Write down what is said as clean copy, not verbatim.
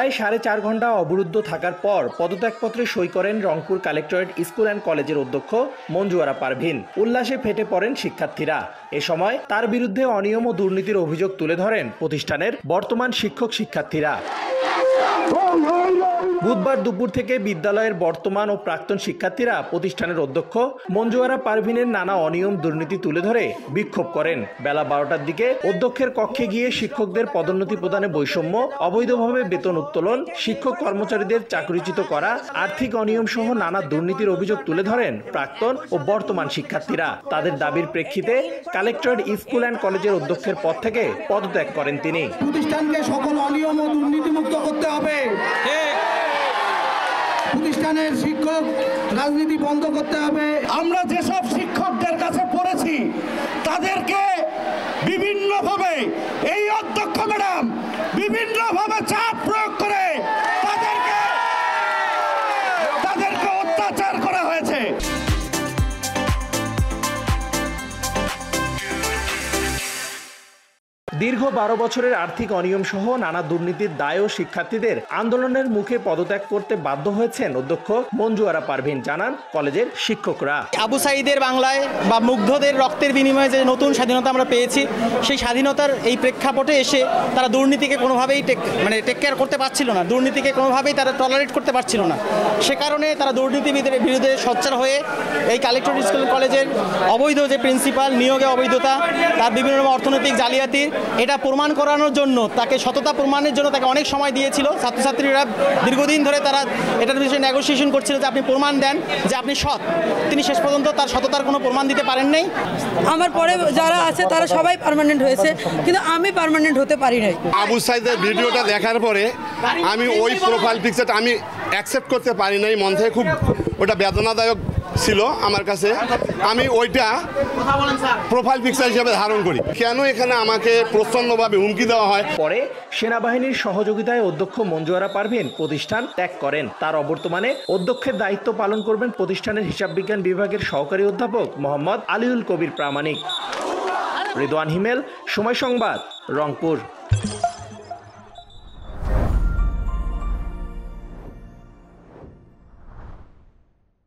প্রায় 4.5 ঘন্টা অবরুদ্ধ থাকার পর পদত্যাগপত্রে সই করেন রংপুর কালেক্টরেট স্কুল অ্যান্ড কলেজের অধ্যক্ষ মঞ্জু আরা পারভিন। উল্লাসে ফেটে পড়েন শিক্ষার্থীরা। এ সময় তার বিরুদ্ধে অনিয়ম ও দুর্নীতির অভিযোগ তুলে ধরেন প্রতিষ্ঠানের বর্তমান শিক্ষার্থীরা। বুধবার দুপুর থেকে বিদ্যালয়ের বর্তমান ও প্রাক্তন শিক্ষার্থীরা প্রতিষ্ঠানের অধ্যক্ষ মঞ্জু আরা পারভিনের নানা অনিয়ম দুর্নীতি তুলে ধরে বিক্ষোভ করেন। বেলা 12টার দিকে অধ্যক্ষের কক্ষে গিয়ে শিক্ষকদের পদোন্নতি প্রদানে বৈষম্য, অবৈধভাবে বেতন উত্তোলন, শিক্ষক কর্মচারীদের চাকরিচ্যুত করা, আর্থিক অনিয়ম সহ নানা দুর্নীতির অভিযোগ তুলে ধরেন প্রাক্তন ও বর্তমান শিক্ষার্থীরা। তাদের দাবির প্রেক্ষিতে কালেক্টরেট স্কুল অ্যান্ড কলেজের অধ্যক্ষের পদ থেকে পদত্যাগ করেন তিনি। প্রতিষ্ঠানকে সকল অনিয়ম ও দুর্নীতিমুক্ত করতে হবে। প্রতিষ্ঠানের শিক্ষক রাজনীতি বন্ধ করতে হবে। আমরা যেসব শিক্ষকদের কাছে পড়েছি তাদেরকে বিভিন্নভাবে এই অধ্যক্ষ ম্যাডাম বিভিন্নভাবে চাপ প্রয়োগ করে তাদেরকে অত্যাচার করা হয়েছে। দীর্ঘ 12 বছরের আর্থিক অনিয়ম সহ নানা দুর্নীতির দায়ও শিক্ষার্থীদের আন্দোলনের মুখে পদত্যাগ করতে বাধ্য হয়েছেন অধ্যক্ষ মঞ্জু আরা পারভিন, জানান কলেজের শিক্ষকরা। আবু সাঈদের বাংলায় বা মুগ্ধদের রক্তের বিনিময়ে যে নতুন স্বাধীনতা আমরা পেয়েছি, সেই স্বাধীনতার এই প্রেক্ষাপটে এসে তারা দুর্নীতিকে কোনোভাবেই টেক কেয়ার করতে পারছিল না, দুর্নীতিকে কোনোভাবেই তারা টলারেট করতে পারছিল না। সে কারণে তারা দুর্নীতিবিদের বিরুদ্ধে সোচ্চার হয়ে এই কালেক্টরেট স্কুল কলেজের অবৈধ যে প্রিন্সিপাল নিয়োগে অবৈধতা, তার বিভিন্ন অর্থনৈতিক জালিয়াতি, এটা প্রমাণ করানোর জন্য তাকে সততা প্রমাণের জন্য তাকে অনেক সময় দিয়েছিল। ছাত্রছাত্রীরা দীর্ঘদিন ধরে তারা এটার বিষয়ে নেগোসিয়েশন করছিল যে আপনি প্রমাণ দেন যে আপনি সৎ। তিনি শেষ পর্যন্ত তার সততার কোনো প্রমাণ দিতে পারেন নাই। আমার পরে যারা আছে তারা সবাই পার্মানেন্ট হয়েছে, কিন্তু আমি পার্মানেন্ট হতে পারি নাই। আবু সাঈদের ভিডিওটা দেখার পরে আমি ওই প্রোফাইল পিকচারটা আমি অ্যাকসেপ্ট করতে পারি নাই। মন থেকে খুব ওটা বেদনাদায়ক ছিল আমার কাছে। আমি ওইটা প্রোফাইল পিকচার হিসেবে ধারণ করি। কেন এখানে আমাকে প্রচণ্ডভাবে হুমকি দেওয়া হয়? পরে সেনাবাহিনীর সহযোগিতায় অধ্যক্ষ মঞ্জু আরা পারভিন প্রতিষ্ঠান ত্যাগ করেন। তার অবর্তমানে অধ্যক্ষের দায়িত্ব পালন করবেন প্রতিষ্ঠানের হিসাব বিজ্ঞান বিভাগের সহকারী অধ্যাপক মোহাম্মদ আলিউল কবির প্রামাণিক। রিদওয়ান হিমেল, সময় সংবাদ, রংপুর।